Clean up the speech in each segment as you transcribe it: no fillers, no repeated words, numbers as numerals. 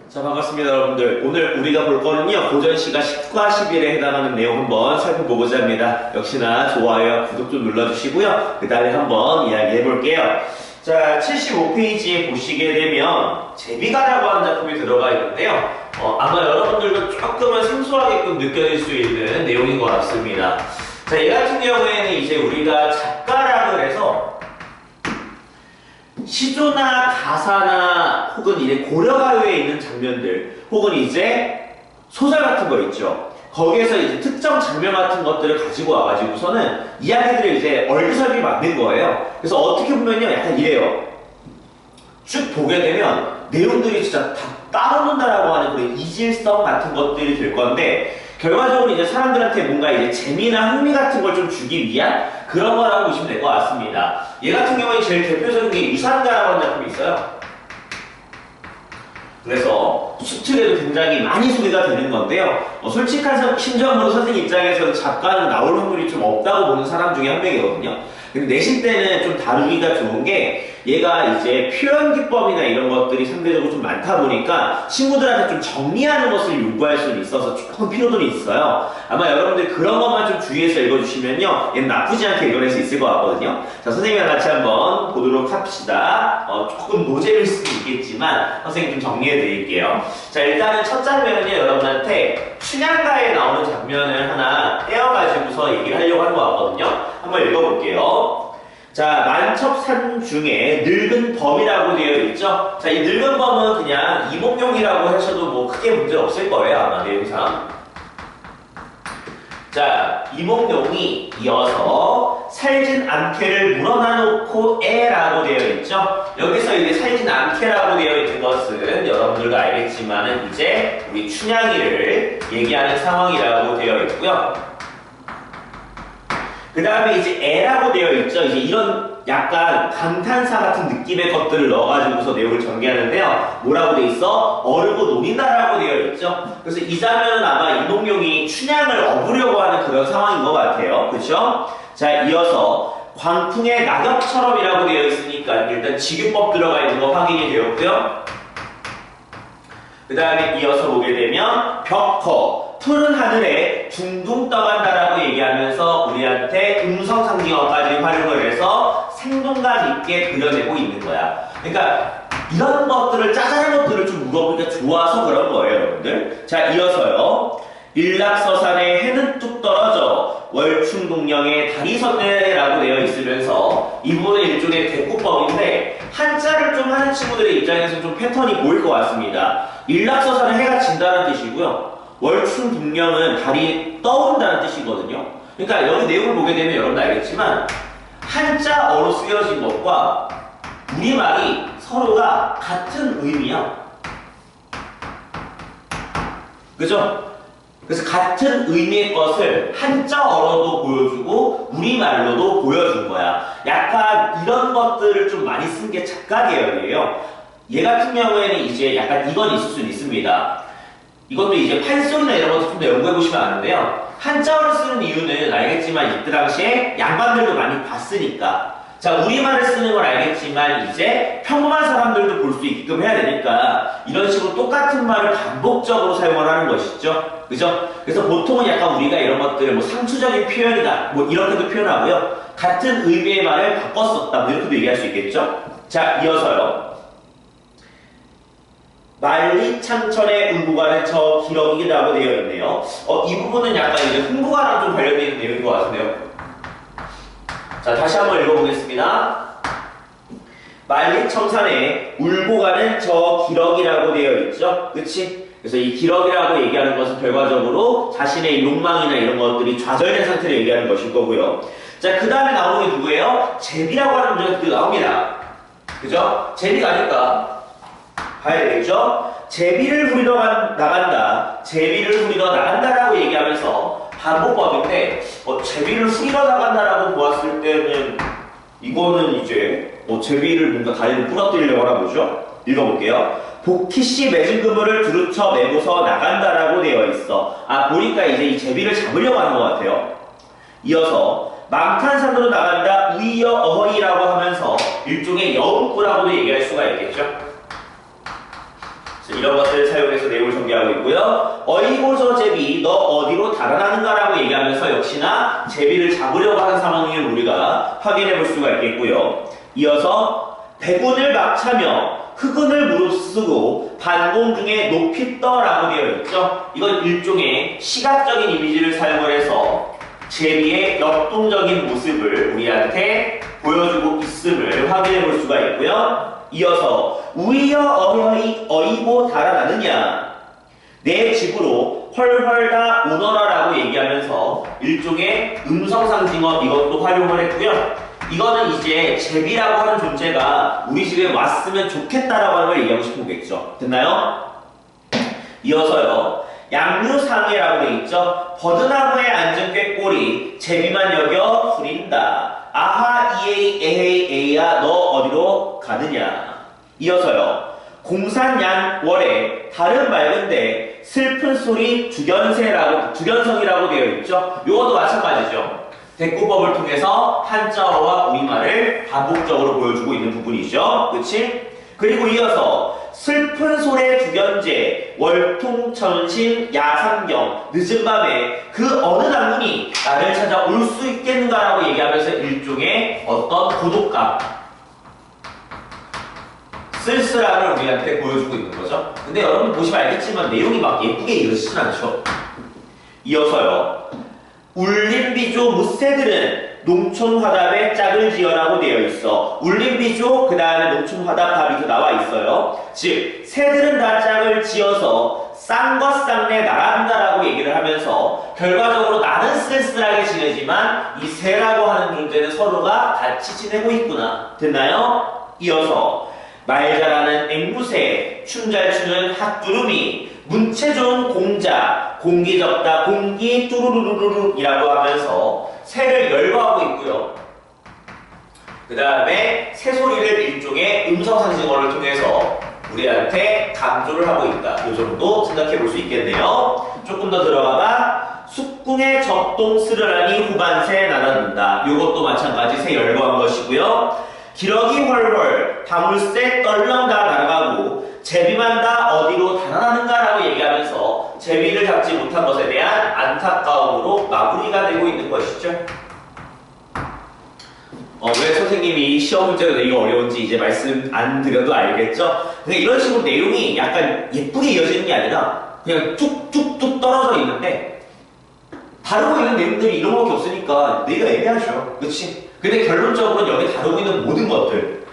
자, 반갑습니다, 여러분들. 오늘 우리가 볼 거는요, 고전시가 10과 11에 해당하는 내용 한번 살펴보고자 합니다. 역시나 좋아요, 구독 좀 눌러주시고요. 그 다음에 한번 이야기해 볼게요. 자, 75페이지에 보시게 되면 제비가라고 하는 작품이 들어가 있는데요. 아마 여러분들도 조금은 생소하게끔 느껴질 수 있는 내용인 것 같습니다. 자, 이 같은 경우에는 이제 우리가 작가라고 해서 시조나 가사나 혹은 이제 고려가요에 있는 장면들 혹은 이제 소설 같은 거 있죠. 거기에서 이제 특정 장면 같은 것들을 가지고 와가지고서는 이야기들을 이제 얼기설기 만든 거예요. 그래서 어떻게 보면요, 약간 이래요. 쭉 보게 되면 내용들이 진짜 다 따로 논다라고 하는 그런 이질성 같은 것들이 될 건데, 결과적으로 이제 사람들한테 뭔가 이제 재미나 흥미 같은 걸 좀 주기 위한 그런 거라고 보시면 될 것 같습니다. 얘 같은 경우에 제일 대표적인 게 유산가라고 하는 작품이 있어요. 그래서 수특에도 굉장히 많이 소개가 되는 건데요. 솔직한 심정으로 선생님 입장에서는 작가는 나올 확률이 좀 없다고 보는 사람 중에 한 명이거든요. 근데 내신 때는 좀 다루기가 좋은 게 얘가 이제 표현 기법이나 이런 것들이 상대적으로 좀 많다 보니까 친구들한테 좀 정리하는 것을 요구할 수는 있어서 조금 필요들이 있어요. 아마 여러분들 그런 것만 좀 주의해서 읽어주시면요, 얘는 나쁘지 않게 읽어낼 수 있을 것 같거든요. 자, 선생님이랑 같이 한번 보도록 합시다. 조금 노잼일 수도 있겠지만 선생님 좀 정리해 드릴게요. 자, 일단은 첫 장면은요, 여러분한테 춘향가에 나오는 장면을 하나 떼어가지고서 얘기를 하려고 하는 것 같거든요. 한번 읽어볼게요. 자, 만첩산 중에 늙은 범이라고 되어 있죠. 자, 이 늙은 범은 그냥 이몽룡이라고 하셔도 뭐 크게 문제 없을 거예요, 아마 내용상. 자, 이몽룡이 이어서 살진 않게를 물어놔놓고 애라고 되어 있죠. 여기서 이제 살진 않게라고 되어 있는 것은 여러분들도 알겠지만은 이제 우리 춘향이를 얘기하는 상황이라고 되어 있고요. 그 다음에 이제 애라고 되어 있죠. 이제 이런 약간 감탄사 같은 느낌의 것들을 넣어가지고서 내용을 전개하는데요. 뭐라고 되어 있어? 어르고 노린다라고 되어 있죠. 그래서 이 장면은 아마 이몽룡이 춘향을 업으려고 하는 그런 상황인 것 같아요. 그렇죠? 자, 이어서 광풍의 낙엽처럼이라고 되어 있으니까 일단 직유법 들어가 있는 거 확인이 되었고요. 그 다음에 이어서 보게 되면 벽커 푸른 하늘에 둥둥 떠간다라고 얘기하면서 우리한테 음성상징어까지 활용을 해서 생동감 있게 그려내고 있는 거야. 그러니까 이런 것들을, 짜잘한 것들을 좀 물어보기가 좋아서 그런 거예요, 여러분들. 자, 이어서요. 일락서산에 해는 뚝 떨어져 월충동령에 달이 섰네라고 되어 있으면서 이 부분은 일종의 대꾸법인데 한자를 좀 하는 친구들의 입장에서 좀 패턴이 보일 것 같습니다. 일락서산은 해가 진다는 뜻이고요. 월충동령은 달이 떠오른다는 뜻이거든요. 그러니까 여기 내용을 보게 되면 여러분도 알겠지만 한자어로 쓰여진 것과 우리말이 서로가 같은 의미야. 그죠? 그래서 같은 의미의 것을 한자어로도 보여주고 우리말로도 보여준 거야. 약간 이런 것들을 좀 많이 쓴 게 작가 계열이에요. 얘 같은 경우에는 이제 약간 이건 있을 수는 있습니다. 이것도 이제 판소리나 이런 것도 좀 더 연구해보시면 아는데요. 한자어를 쓰는 이유는 알겠지만 이때 당시에 양반들도 많이 봤으니까. 자, 우리말을 쓰는 건 알겠지만 이제 평범한 사람들도 볼 수 있게끔 해야 되니까 이런 식으로 똑같은 말을 반복적으로 사용을 하는 것이죠. 그죠? 그래서 보통은 약간 우리가 이런 것들을 뭐 상투적인 표현이다, 뭐 이렇게도 표현하고요. 같은 의미의 말을 바꿨었다, 뭐 이렇게도 얘기할 수 있겠죠? 자, 이어서요. 만리창천의 응구가는 저 기러기라고 되어 있네요. 이 부분은 약간 이제 흥부가랑 좀 관련되어 있는 내용인 것 같은데요. 자, 다시 한번 읽어보겠습니다. 만리청산에 울고 가는 저 기러기라고 되어 있죠. 그치? 그래서 이 기러기라고 얘기하는 것은 결과적으로 자신의 욕망이나 이런 것들이 좌절된 상태를 얘기하는 것일 거고요. 자, 그 다음에 나오는 게 누구예요? 제비라고 하는 문제가 또 나옵니다. 그죠? 제비가 아닐까? 봐야 되겠죠? 제비를 후리러 나간다, 제비를 후리러 나간다라고 얘기하면서 반복법인데 제비를 후리러 나간다라고 보았을 때는 이거는 이제 제비를 뭔가 다리를 부러뜨리려고 하나 보죠? 읽어볼게요. 복희씨 맺은 그물을 두루쳐 메고서 나간다라고 되어 있어. 보니까 이제 이 제비를 잡으려고 하는 것 같아요. 이어서 망탄산으로 나간다 우이여 어허이라고 하면서 일종의 여운꾸라고도 얘기할 수가 있겠죠. 이런 것들을 사용해서 내용을 전개하고 있고요. 어이고 저 제비 너 어디로 달아나는가라고 얘기하면서 역시나 제비를 잡으려고 하는 상황을 우리가 확인해 볼 수가 있겠고요. 이어서 백운을 막차며 흑운을 무릅쓰고 반공 중에 높이 떠라고 되어 있죠. 이건 일종의 시각적인 이미지를 사용을 해서 제비의 역동적인 모습을 우리한테 보여주고 있음을 확인해 볼 수가 있고요. 이어서 우이여 어여이 어이고 달아나느냐 내 집으로 헐헐 다 오너라 라고 얘기하면서 일종의 음성상징어 이것도 활용을 했고요. 이거는 이제 제비라고 하는 존재가 우리 집에 왔으면 좋겠다라고 하는 걸 얘기하고 싶은 거겠죠. 됐나요? 이어서요. 양류상해라고 되어 있죠. 버드나무에 앉은 꾀꼬리 제비만 여겨 후린다. 아하 이에이 에헤이 에이야 너 어디로 가느냐. 이어서요. 공산양월에 다른 맑은데 슬픈 소리 주견성이라고 되어 있죠. 요것도 마찬가지죠. 대꾸법을 통해서 한자어와 우리말을 반복적으로 보여주고 있는 부분이죠. 그치? 그리고 이어서 슬픈 소래 주견제 월통천신 야상경 늦은 밤에 그 어느 장군이 나를 찾아올 수 있겠는가라고 얘기하면서 일종의 어떤 고독감 쓸쓸함을 우리한테 보여주고 있는 거죠. 근데 여러분 보시면 알겠지만 내용이 막 예쁘게 이어지진 않죠. 이어서요. 울림비조 무새들은 농촌화답에 짝을 지어라고 되어 있어. 울림비조 그 다음에 농촌화답 답이 나와 있어요. 즉 새들은 다 짝을 지어서 쌍거쌍내 나간다라고 얘기를 하면서 결과적으로 나는 쓸쓸하게 지내지만 이 새라고 하는 존재는 서로가 같이 지내고 있구나. 됐나요? 이어서 말 잘하는 앵무새, 춤 잘 추는 핫두루미, 문체 좋은 공자, 공기 적다 공기 뚜루루루루이라고 하면서 새를 열거하고 있고요. 그 다음에 새소리를 일종의 음성상징어를 통해서 우리한테 강조를 하고 있다. 이 정도 생각해 볼 수 있겠네요. 조금 더 들어가봐. 숙궁의 적동 스르라니 후반새 나눠든다. 이것도 마찬가지 새 열거한 것이고요. 기러기 헐헐 다물새 떨렁 다 날아가고 제비만 다 어디로 달아나는가라고 얘기하면서 제비를 잡지 못한 것에 대한 안타까움으로 마무리가 되고 있는 것이죠. 왜 선생님이 시험 문제가 내기가 어려운지 이제 말씀 안 드려도 알겠죠? 근데 이런 식으로 내용이 약간 예쁘게 이어지는 게 아니라 그냥 뚝뚝뚝 떨어져 있는데 다루고 있는 내용들이 이런 것밖에 없으니까 내가 애매하죠. 그치? 근데 결론적으로는 여기 다루고 있는 모든 것들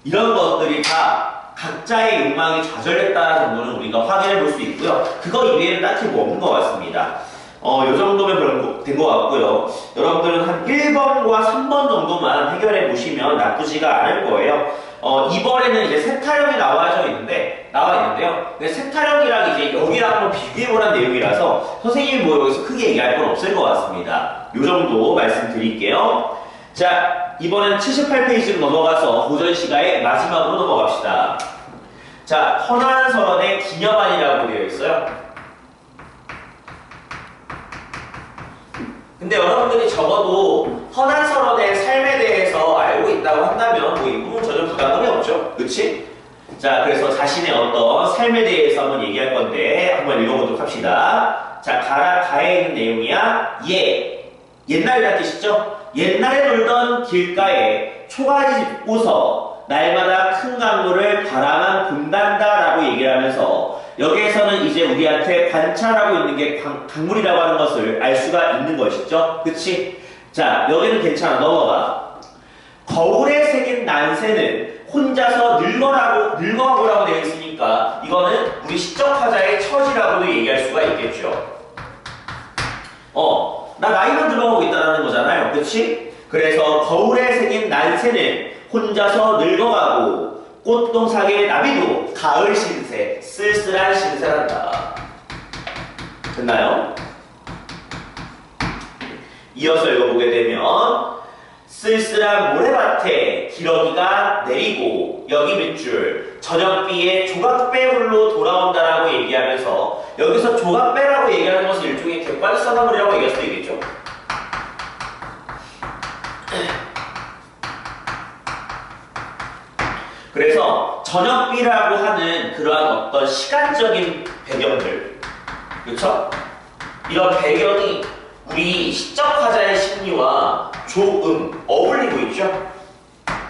이런 것들이 다 각자의 욕망이 좌절했다는 정도는 우리가 확인해 볼 수 있고요. 그거 이외에는 딱히 뭐 없는 것 같습니다. 요 정도면 된 것 같고요. 여러분들은 한 1번과 3번 정도만 해결해 보시면 나쁘지가 않을 거예요. 2번에는 이제 세타령이 나와 있는데요. 세타령이랑 이제 여기랑 한번 비교해보라는 내용이라서 선생님이 뭐 여기서 크게 얘기할 건 없을 것 같습니다. 요 정도 말씀드릴게요. 자, 이번엔 78페이지로 넘어가서 고전시가의 마지막으로 넘어갑시다. 자, 헌안설원의 기념안이라고 되어 있어요. 근데 여러분들이 적어도 헌안설원의 삶에 대해서 알고 있다고 한다면 뭐 이 부분 전혀 부담감이 없죠. 그치? 자, 그래서 자신의 어떤 삶에 대해서 한번 얘기할 건데 한번 읽어보도록 합시다. 자, 가에 있는 내용이야. 옛날이란 뜻이죠? 옛날에 놀던 길가에 초가지 짚고서 날마다 큰 강물을 바라만 본단다라고 얘기를 하면서 여기에서는 이제 우리한테 관찰하고 있는 게 강물이라고 하는 것을 알 수가 있는 것이죠. 그치? 자, 여기는 괜찮아. 넘어가. 거울에 새긴 난새는 혼자서 늙어가고라고 되어 있으니까 이거는 우리 시적화자의 처지라고도 얘기할 수가 있겠죠. 나 나이만 들어가고 있다는 거잖아요. 그치? 그래서 거울에 새긴 난새는 혼자서 늙어가고 꽃동삭의 나비도 가을 신세, 쓸쓸한 신세란다. 됐나요? 이어서 읽어보게 되면 쓸쓸한 모래밭에 기러기가 내리고 여기 밑줄 저녁비에 조각배울로 돌아온다라고 얘기하면서 여기서 조각배라고 얘기하는 것은 일종의 객관성화물이라고 얘기할 수도 있겠죠. 그래서 저녁비라고 하는 그러한 어떤 시간적인 배경들, 그렇죠? 이런 배경이 우리 시적화자의 심리와 조금 어울리고 있죠?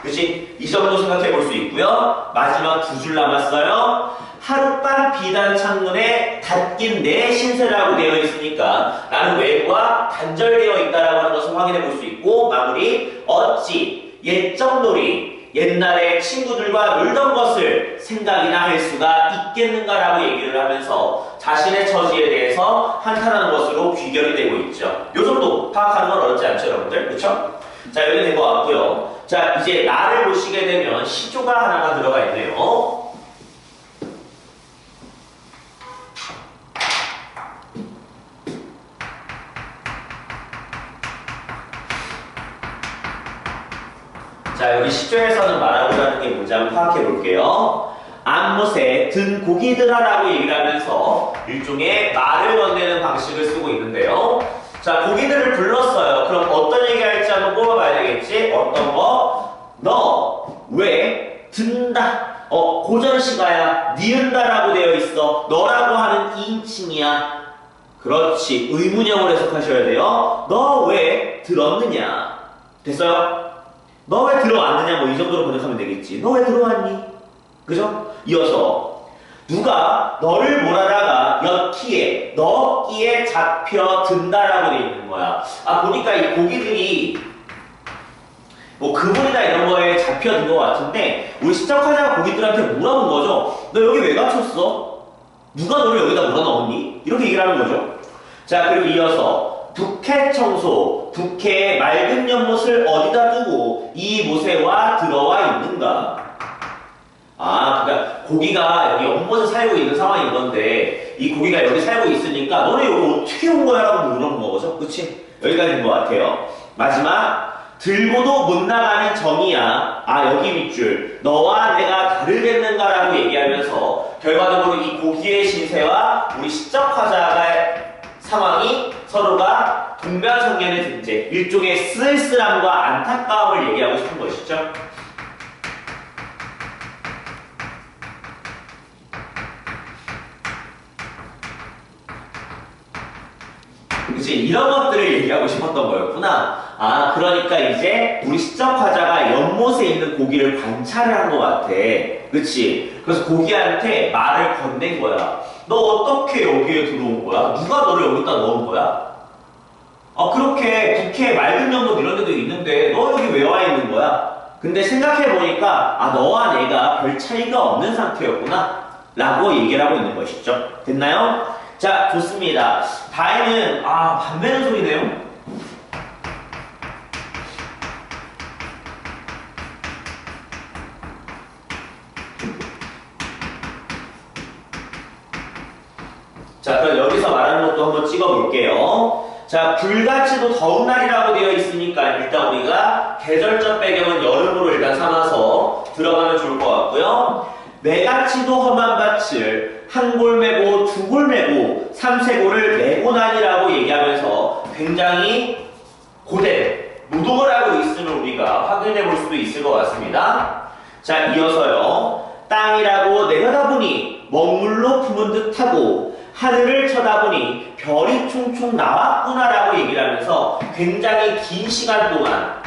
그치? 이 정도 생각해 볼 수 있고요. 마지막 두 줄 남았어요. 하룻밤 비단 창문에 닫긴 내 신세라고 되어 있으니까 나는 외부와 단절되어 있다라고 하는 것을 확인해 볼 수 있고, 마무리 어찌 옛적 놀이 옛날에 친구들과 놀던 것을 생각이나 할 수가 있겠는가라고 얘기를 하면서 자신의 처지에 대해서 한탄하는 것으로 귀결이 되고 있죠. 요 정도 파악하는 건 어렵지 않죠, 여러분들? 그쵸? 자, 여기 된 것 같고요. 자, 이제 나를 보시게 되면 시조가 하나가 들어가 있네요. 자, 여기 시조에서는 말하고자 하는 게 뭔지 한번 파악해 볼게요. 안못에 든 고기들아라고 얘기를 하면서 일종의 말을 건네는 방식을 쓰고 있는데요. 자, 고기들을 불렀어요. 그럼 어떤 얘기 할지 한번 뽑아봐야 되겠지? 어떤 거? 너, 왜, 든다. 고전시가야, 니은다라고 되어 있어. 너라고 하는 이인칭이야. 그렇지. 의문형으로 해석하셔야 돼요. 너 왜 들었느냐? 됐어요? 너 왜 들어왔느냐? 뭐 이 정도로 번역하면 되겠지. 너 왜 들어왔니? 그죠? 이어서 누가 너를 몰아다가 엿기에 너끼에 잡혀든다라고 되어 있는 거야. 아, 보니까 이 고기들이 뭐 그물이나 이런 거에 잡혀든 것 같은데 우리 시작하자가 고기들한테 물어본 거죠. 너 여기 왜 갇혔어? 누가 너를 여기다 몰아넣었니? 이렇게 얘기를 하는 거죠. 자, 그리고 이어서 북해 청소, 북해의 맑은 연못을 어디다 두고 이 모세와 들어와 있는가? 아, 그러니까 고기가 여기 연못에 살고 있는 상황인 건데 이 고기가 여기 살고 있으니까 너네 여기 어떻게 온 거야? 라고 물어본 거죠. 그치? 여기까지인 것 같아요. 마지막, 들고도 못 나가는 정이야. 아, 여기 밑줄. 너와 내가 다르겠는가? 라고 얘기하면서 결과적으로 이 고기의 신세와 우리 시적화자의 상황이 서로가 동병상련의 존재, 일종의 쓸쓸함과 안타까움을 얘기하고 싶은 것이죠. 그치? 이런 것들을 얘기하고 싶었던 거였구나. 아, 그러니까 이제 우리 시적화자가 연못에 있는 고기를 관찰을 한 것 같아. 그치? 그래서 고기한테 말을 건넨 거야. 너 어떻게 여기에 들어온 거야? 누가 너를 여기다 넣은 거야? 아, 그렇게 북해 맑은 연못 이런 데도 있는데 너 여기 왜 와 있는 거야? 근데 생각해보니까 아, 너와 내가 별 차이가 없는 상태였구나 라고 얘기를 하고 있는 것이죠. 됐나요? 자, 좋습니다. 다행은 밥 내는 소리네요. 자, 그럼 여기서 말하는 것도 한번 찍어볼게요. 자, 불같이도 더운 날이라고 되어 있으니까 일단 우리가 계절적 배경은 여름으로 일단 삼아서 들어가면 좋을 것 같고요. 매같이도 험한 밭을 한 골 메고 두 골 메고 삼세골을 메고 다니라고 얘기하면서 굉장히 고된 노동을 하고 있음을 우리가 확인해 볼 수도 있을 것 같습니다. 자, 이어서요. 땅이라고 내려다보니 먹물로 품은 듯하고 하늘을 쳐다보니 별이 총총 나왔구나라고 얘기를 하면서 굉장히 긴 시간 동안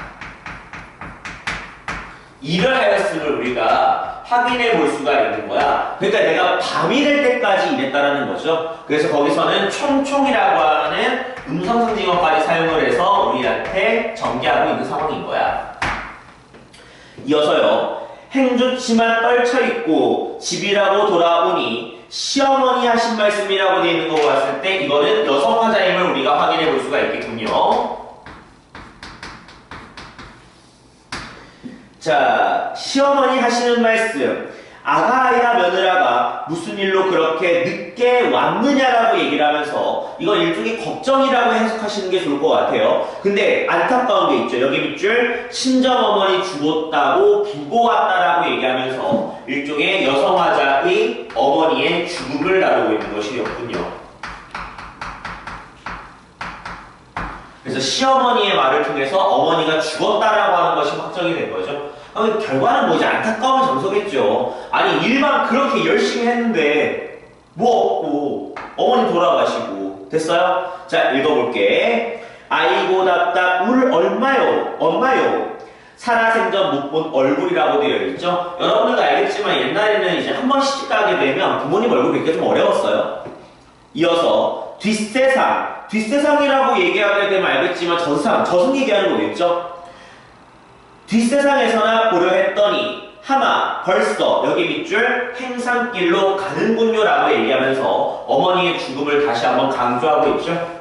일을 하였음을 우리가 확인해 볼 수가 있는 거야. 그러니까 내가 밤이 될 때까지 일했다라는 거죠. 그래서 거기서는 총총이라고 하는 음성상징어까지 사용을 해서 우리한테 전개하고 있는 상황인 거야. 이어서요. 행주치만 떨쳐있고 집이라고 돌아오니 시어머니 하신 말씀이라고 되어 있는 거 봤을 때 이거는 여성화자임을 우리가 확인해 볼 수가 있겠군요. 자, 시어머니 하시는 말씀. 아가야 며느라가 무슨 일로 그렇게 늦게 왔느냐라고 얘기를 하면서 이건 일종의 걱정이라고 해석하시는 게 좋을 것 같아요. 근데 안타까운 게 있죠. 여기 밑줄 친정어머니 죽었다고 두고 왔다라고 얘기하면서 일종의 여성화자의 어머니의 죽음을 다루고 있는 것이었군요. 그래서 시어머니의 말을 통해서 어머니가 죽었다라고 하는 것이 확정이 된 거죠. 결과는 뭐지? 안타까운 정서겠죠. 아니 일만 그렇게 열심히 했는데 뭐 없고 어머니 돌아가시고 됐어요? 자 읽어볼게. 아이고 답답 울 얼마요 엄마요 살아생전 못 본 얼굴이라고 되어 있죠. 여러분들도 알겠지만 옛날에는 이제 한 번 시집 가게 되면 부모님 얼굴 뵙기가 좀 어려웠어요. 이어서 뒷세상이라고 얘기하게 되면 알겠지만 저승 얘기하는 거겠죠. 뒷세상에서나 보려 했더니 하마 벌써 여기 밑줄 행산길로 가는군요 라고 얘기하면서 어머니의 죽음을 다시 한번 강조하고 있죠.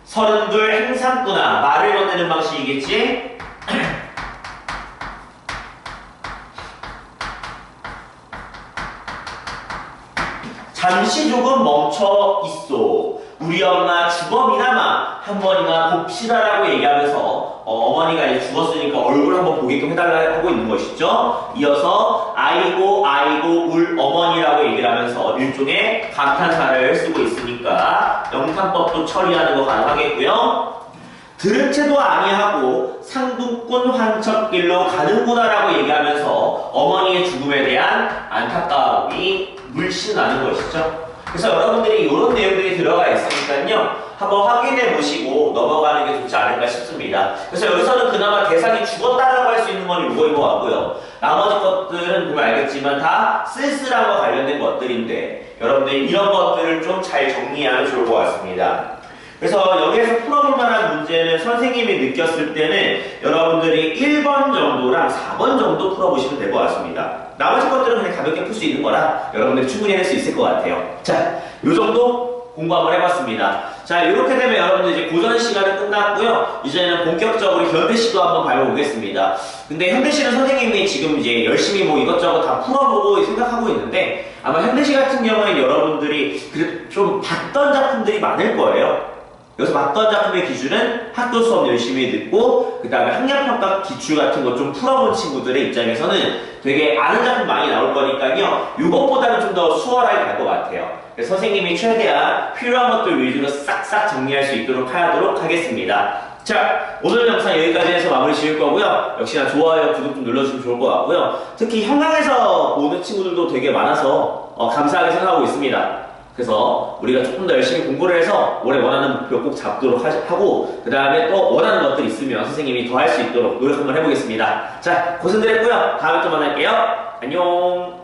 32 행산구나 말을 건네는 방식이겠지. 잠시 조금 멈춰 있소. 우리 엄마 주범이나마 한 번이나 봅시다라고 얘기하면서 어머니가 이제 죽었으니까 얼굴 한번 보게끔 해달라고 하고 있는 것이죠. 이어서 아이고 울 어머니라고 얘기를 하면서 일종의 감탄사를 쓰고 있으니까 영탄법도 처리하는 거 가능하겠고요. 들은 채도 아니하고 상둥꾼 환척길로 가는구나라고 얘기하면서 어머니의 죽음에 대한 안타까움이 물씬 나는 것이죠. 그래서 여러분들이 이런 내용들이 들어가 있으니까요. 한번 확인해 보시고 넘어가는 게 좋지 않을까 싶습니다. 그래서 여기서는 그나마 대상이 죽었다라고 할 수 있는 건 이거인 것 같고요. 나머지 것들은 보면 알겠지만 다 쓸쓸함과 관련된 것들인데 여러분들이 이런 것들을 좀 잘 정리하면 좋을 것 같습니다. 그래서 여기에서 풀어볼 만한 문제는 선생님이 느꼈을 때는 여러분들이 1번 정도랑 4번 정도 풀어보시면 될 것 같습니다. 나머지 것들은 그냥 가볍게 풀 수 있는 거라 여러분들이 충분히 할 수 있을 것 같아요. 자, 요 정도 공부 한번 해봤습니다. 자, 이렇게 되면 여러분들 이제 고전 시간은 끝났고요. 이제는 본격적으로 현대시도 한번 밟아보겠습니다. 근데 현대시는 선생님이 지금 이제 열심히 뭐 이것저것 다 풀어보고 생각하고 있는데 아마 현대시 같은 경우에 여러분들이 그래도 좀 봤던 작품들이 많을 거예요. 여기서 봤던 작품의 기준은 학교 수업 열심히 듣고 그 다음에 학력평가 기출 같은 거 좀 풀어본 친구들의 입장에서는 되게 아는 작품 많이 나올 거니까요. 이것보다는 좀 더 수월하게 갈 것 같아요. 그래서 선생님이 최대한 필요한 것들 위주로 싹싹 정리할 수 있도록 하도록 하겠습니다. 자, 오늘 영상 여기까지 해서 마무리 지을 거고요. 역시나 좋아요, 구독 좀 눌러주시면 좋을 것 같고요. 특히 형광에서 보는 친구들도 되게 많아서 감사하게 생각하고 있습니다. 그래서 우리가 조금 더 열심히 공부를 해서 올해 원하는 목표 꼭 잡도록 하고 그 다음에 또 원하는 것들 있으면 선생님이 더 할 수 있도록 노력 한번 해보겠습니다. 자, 고생들 했고요. 다음에 또 만날게요. 안녕.